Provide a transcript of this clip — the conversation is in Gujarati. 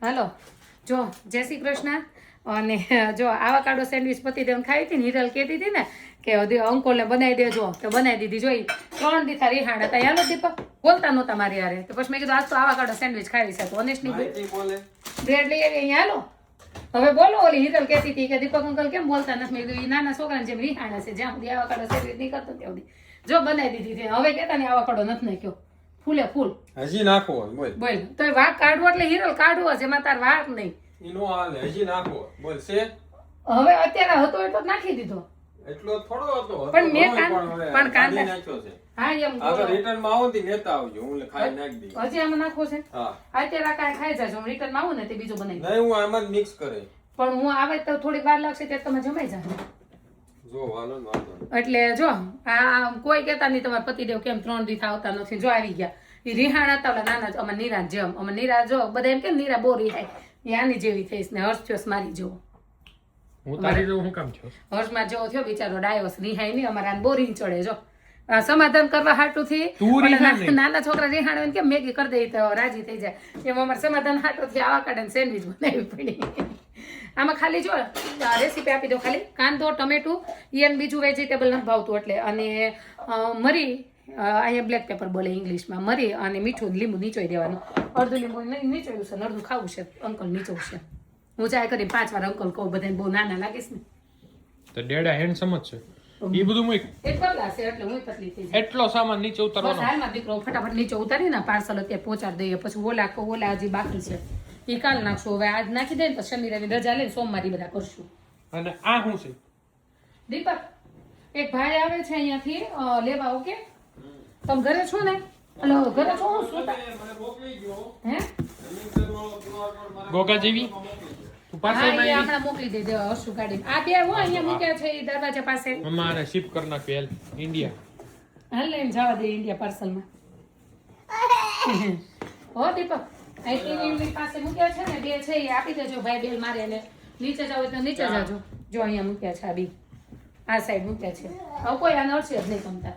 હાલો જો જય શ્રી કૃષ્ણ. અને જો આવાકાડો સેન્ડવિચ પતિદેવને ખાવી હતી ને, હિરલ કહેતી હતી ને કે અંકોલને બનાવી દેજો, તો બનાવી દીધી. જોઈ 3 દીથા રિહાણ હતા. હાલો દીપક બોલતા નહોતા મારી હારે, તો પછી મેં કીધું આજ તો આવાકાડો સેન્ડવિચ ખાવી છે. તો ઓનેસ્ટલી બ્રેડ લઈ આવી અહીંયા. હાલો હવે બોલો. ઓલી હિરલ કહેતી હતી કે દીપક અંકલ કેમ બોલતા નથી. મેં કીધું એ નાના છોકરાને જેમ રિહાણ છે, જ્યાં સુધી આવાકાડો સેન્ડવિચ નહીં કરતો ત્યાં સુધી જો બનાવી દીધી. હવે કહેતા ને આવાકાડો નથી નાખ્યો, ફૂલે ફૂલ હજી નાખો બોલ તો વાઘ કાઢવો એટલે હિરલ કાઢવો છે, એમાં તાર વાઘ નહીં. ઈનો હાલે હજી નાખો બોલ છે. હવે અત્યારે હતો એટલો જ નાખી દીધો. એટલો થોડો હતો પણ મેં પણ કાંદા નાખ્યો છે. હા એમ આગળ રિટર્ન માં આવો ને લેતા આવજો, હું ખાઈ નાખી દઈશ. હજી આમાં નાખો છે. હા અત્યારે આ કાંઈ ખાઈ જાજો, રિટર્ન માં આવું ને તે બીજું બનાવી નહીં, હું આમાં જ મિક્સ કરે. પણ હું આવે તો થોડીક વાર લાગશે ત્યારે તમે જમાઈ જાજો. જો વાલો ને વાલો એટલે જો આ કોઈ કહેતા નહીં તમારા પતિદેવ કેમ 3 દિવસ આવતા નથી. જો આવી ગયા એ રિહાણ હતા ઓલા નાના. અમે નીરા જેમ અમે નીરા જો બધા એમ કે નીરા બહુ રિહાય, એ આની જેવી થઈશ ને હર્ષ થયો મારી જેવો. હું તારી જેવો હું કામ છો? હર્ષમાં જેવો થયો બિચારો ડાયોસ રિહાય નહીં. અમારા બોરિંગ ચડે. જો સમાધાન કરવા હાટુથી નાના છોકરા રિહાણ હોય ને કેમ મેગી કરી દઈ તો રાજી થઈ જાય, એમ અમારે સમાધાન હાટુથી આવાકાડા સેન્ડવિચ બનાવવી પડી. આમાં ખાલી જો રેસીપી આપી દો, ખાલી કાંદો ટમેટું એને બીજું વેજીટેબલ નથી ભાવતું એટલે, અને મરી અહીંયા બ્લેક પેપર બોલે ઇંગ્લિશમાં, મરી અને મીઠું લીંબુ નીચોઈ દેવાનું. અડધું લીંબુ નીચોયું છે ને અડધું ખાવું છે. અંકલ નીચોવું છે. હું ચાય કરી 5 વાર અંકલ કહું, બધાને બહુ નાના લાગીશ ને તો ડેડા હેન્ડસમ જ છે. એ બધું મૂક. એક પગલા છે એટલે હું પતલી થઈ જાય. એટલો સામાન નીચે બસ ઉતારવાનો. હાલમાં દીકરો ફટાફટ નીચે ઉતારી ને પાર્સલ અત્યારે પહોંચાડી દઈએ. પછી ઓલા હજી બાકી છે એ કાલ નાખશું. હવે આજ નાખી દે ને તો શનિ રવિ રજા લઈને સોમવારે બધા કરશું. અને આ શું છે? દીપક એક ભાઈ આવે છે અહીંયાથી લેવા. ઓકે તમે ઘરે છો ને? હલો ઘરે છો? હું શું મને મોકલી ગયો હે ગોગા જેવી તું હા પાર્સલ એ માં હમણાં મોકલી દેજો હર્ષુ ગાડી. આ બે હું અહીંયા મૂક્યા છે એ દરવાજા પાસે. અમારે શિપ કરી નાખ્યું ઇન્ડિયા. હાલ લઈને જવા દે ઇન્ડિયા પાર્સલમાં. હો દીપક આઈટીવી પાસે મૂક્યા છે ને બે છે, એ આપી દેજો ભાઈ બેલ મારે. અને નીચે જાવ તો નીચે જાજો. જો અહીંયા મૂક્યા છે આ બી, આ સાઈડ મૂક્યા છે. હવે કોઈ આને અડશે જ નહીં તમતા.